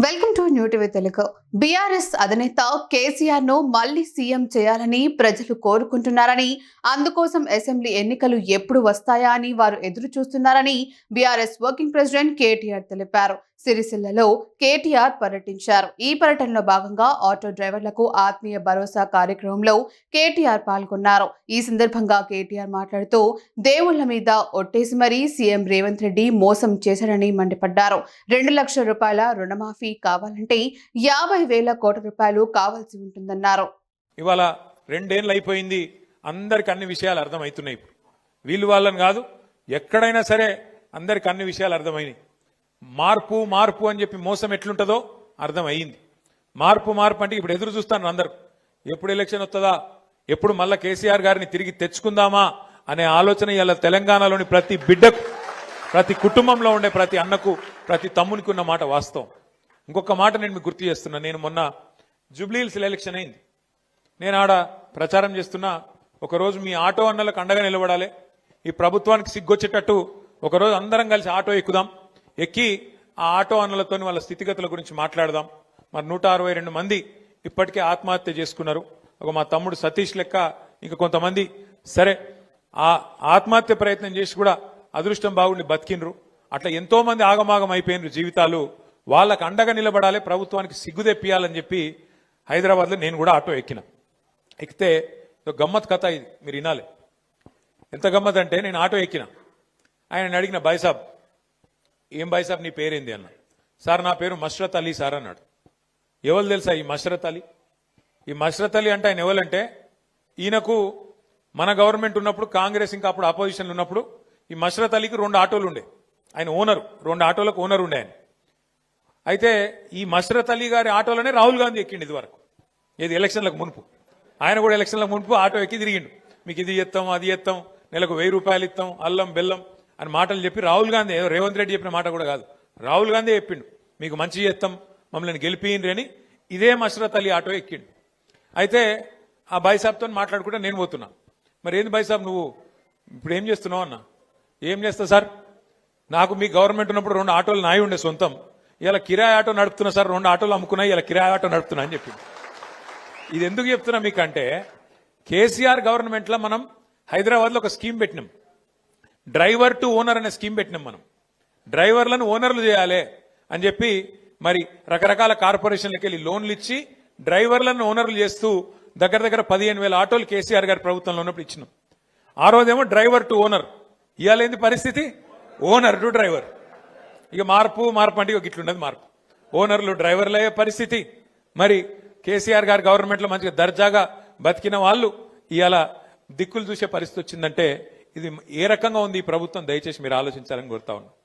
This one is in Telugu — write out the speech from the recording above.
Welcome to new TV Telugu. BRS అధినేత కేసీఆర్ ను మళ్లీ సీఎం చేయాలని ప్రజలు కోరుకుంటున్నారని, అందుకోసం అసెంబ్లీ ఎన్నికలు ఎప్పుడు వస్తాయా అని వారు ఎదురు చూస్తున్నారని బీఆర్ఎస్ వర్కింగ్ ప్రెసిడెంట్ కేటీఆర్ తెలిపారు. సిరిసిల్లలో కేటీఆర్ పర్యటించారు. ఈ పర్యటనలో భాగంగా ఆటో డ్రైవర్లకు ఆత్మీయ భరోసా కార్యక్రమంలో కేటీఆర్ పాల్గొన్నారు. ఈ సందర్భంగా కేటీఆర్ మాట్లాడుతూ దేవుళ్ల మీద ఒట్టేసి మరీ సీఎం రేవంత్ రెడ్డి మోసం చేశారని మండిపడ్డారు. 2 లక్షల రూపాయల రుణమాఫీ కావాలంటే 50,000 కోట్ల రూపాయలు కావాల్సి ఉంటుందన్నారు. ఇవాళ 2 ఏళ్ళు అయిపోయింది, అందరికి అన్ని విషయాలు అర్థమవుతున్నాయి. వీళ్ళు వాళ్ళని కాదు, ఎక్కడైనా సరే అందరికి అన్ని విషయాలు అర్థమైనాయి. మార్పు మార్పు అని చెప్పి మోసం ఎట్లుంటుందో అర్థమయ్యింది. మార్పు మార్పు అంటే ఇప్పుడు ఎదురు చూస్తాను అందరు, ఎప్పుడు ఎలక్షన్ వస్తుందా, ఎప్పుడు మళ్ళా కేసీఆర్ గారిని తిరిగి తెచ్చుకుందామా అనే ఆలోచన ఇలా తెలంగాణలోని ప్రతి బిడ్డకు, ప్రతి కుటుంబంలో ఉండే ప్రతి అన్నకు, ప్రతి తమ్మునికి ఉన్న మాట వాస్తవం. ఇంకొక మాట నేను మీకు గుర్తు చేస్తున్నా. నేను మొన్న జూబ్లీహిల్స్ ఎలక్షన్ అయింది, నేను ఆడ ప్రచారం చేస్తున్నా. ఒకరోజు మీ ఆటో అన్నలకు అండగా నిలబడాలి, ఈ ప్రభుత్వానికి సిగ్గొచ్చేటట్టు ఒకరోజు అందరం కలిసి ఆటో ఎక్కుదాం, ఎక్కి ఆ ఆటో అన్నలతో వాళ్ళ స్థితిగతుల గురించి మాట్లాడదాం. మరి 162 మంది ఇప్పటికే ఆత్మహత్య చేసుకున్నారు. ఒక మా తమ్ముడు సతీష్ లెక్క ఇంకా కొంతమంది సరే ఆ ఆత్మహత్య ప్రయత్నం చేసి కూడా అదృష్టం బాగుండి బతికినరు. అట్లా ఎంతో మంది ఆగమాగం అయిపోయినరు జీవితాలు. వాళ్ళకు అండగా నిలబడాలి, ప్రభుత్వానికి సిగ్గు తెప్పియాలని చెప్పి హైదరాబాద్లో నేను కూడా ఆటో ఎక్కిన. ఎక్కితే గమ్మత్ కథ ఇది, మీరు వినాలి. ఎంత గమ్మత్ అంటే, నేను ఆటో ఎక్కిన, ఆయన అడిగిన, బాయ్సాబ్ ఏం బాయ్సాబ్ నీ పేరేంది అన్న. సార్ నా పేరు మష్రత్ అలీ సార్ అన్నాడు. ఎవరు తెలుసా ఈ మష్రత్ అలీ? ఈ మష్రత్ అలీ అంటే ఆయన ఎవరంటే, ఈయనకు మన గవర్నమెంట్ ఉన్నప్పుడు, కాంగ్రెస్ ఇంకా అప్పుడు అపోజిషన్ ఉన్నప్పుడు ఈ మష్రత్ అలీకి 2 ఆటోలు ఉండే. ఆయన ఓనరు, 2 ఆటోలకు ఓనర్ ఉండే ఆయన. అయితే ఈ మష్రత్ అలీ గారి ఆటోలోనే రాహుల్ గాంధీ ఎక్కిండు ఇది వరకు, ఏది ఎలక్షన్లకు మునుపు. ఆయన కూడా ఎలక్షన్లకు మునుపు ఆటో ఎక్కి తిరిగిండు. మీకు ఇది చేస్తాం, అది చేస్తాం, నెలకు 1000 రూపాయలు ఇస్తాం, అల్లం బెల్లం అని మాటలు చెప్పి రాహుల్ గాంధీ, ఏదో రేవంత్ రెడ్డి చెప్పిన మాట కూడా కాదు, రాహుల్ గాంధీ చెప్పిండు మీకు మంచి చేస్తాం, మమ్మల్ని గెలిపియండి అని. ఇదే మష్రత్ అలీ ఆటో ఎక్కిండు. అయితే ఆ బాయ్సాబ్తో మాట్లాడుకుంటే నేను పోతున్నా. మరి ఏంది బాయ్సాబ్ నువ్వు ఇప్పుడు ఏం చేస్తున్నావు అన్న. ఏం చేస్తా సార్, నాకు మీ గవర్నమెంట్ ఉన్నప్పుడు 2 ఆటోలు నాయి ఉండే సొంతం, ఇలా కిరాయి ఆటో నడుపుతున్నా సార్, 2 ఆటోలు అమ్ముకున్నా, ఇలా కిరాయి ఆటో నడుపుతున్నా అని చెప్పింది. ఇది ఎందుకు చెప్తున్నా మీకంటే, కేసీఆర్ గవర్నమెంట్లో మనం హైదరాబాద్లో ఒక స్కీమ్ పెట్టినాం, డ్రైవర్ టు ఓనర్ అనే స్కీమ్ పెట్టినాం. మనం డ్రైవర్లను ఓనర్లు చేయాలి అని చెప్పి మరి రకరకాల కార్పొరేషన్లకు వెళ్ళి లోన్లు ఇచ్చి డ్రైవర్లను ఓనర్లు చేస్తూ దగ్గర 15,000 ఆటోలు కేసీఆర్ గారి ప్రభుత్వంలో ఉన్నప్పుడు ఇచ్చినాం. ఆ రోజేమో డ్రైవర్ టు ఓనర్, ఇవాళేంది పరిస్థితి, ఓనర్ టు డ్రైవర్. ఇక మార్పు మార్పు అంటే ఇక ఇట్లుండదు మార్పు. ఓనర్లు డ్రైవర్లు అయ్యే పరిస్థితి. మరి కేసీఆర్ గారి గవర్నమెంట్లో మంచిగా దర్జాగా బతికిన వాళ్ళు ఇవాళ దిక్కులు చూసే పరిస్థితి వచ్చిందంటే ఇది ఏ రకంగా ఉంది ఈ ప్రభుత్వం, దయచేసి మీరు ఆలోచించాలని కోరుతా ఉన్నాను.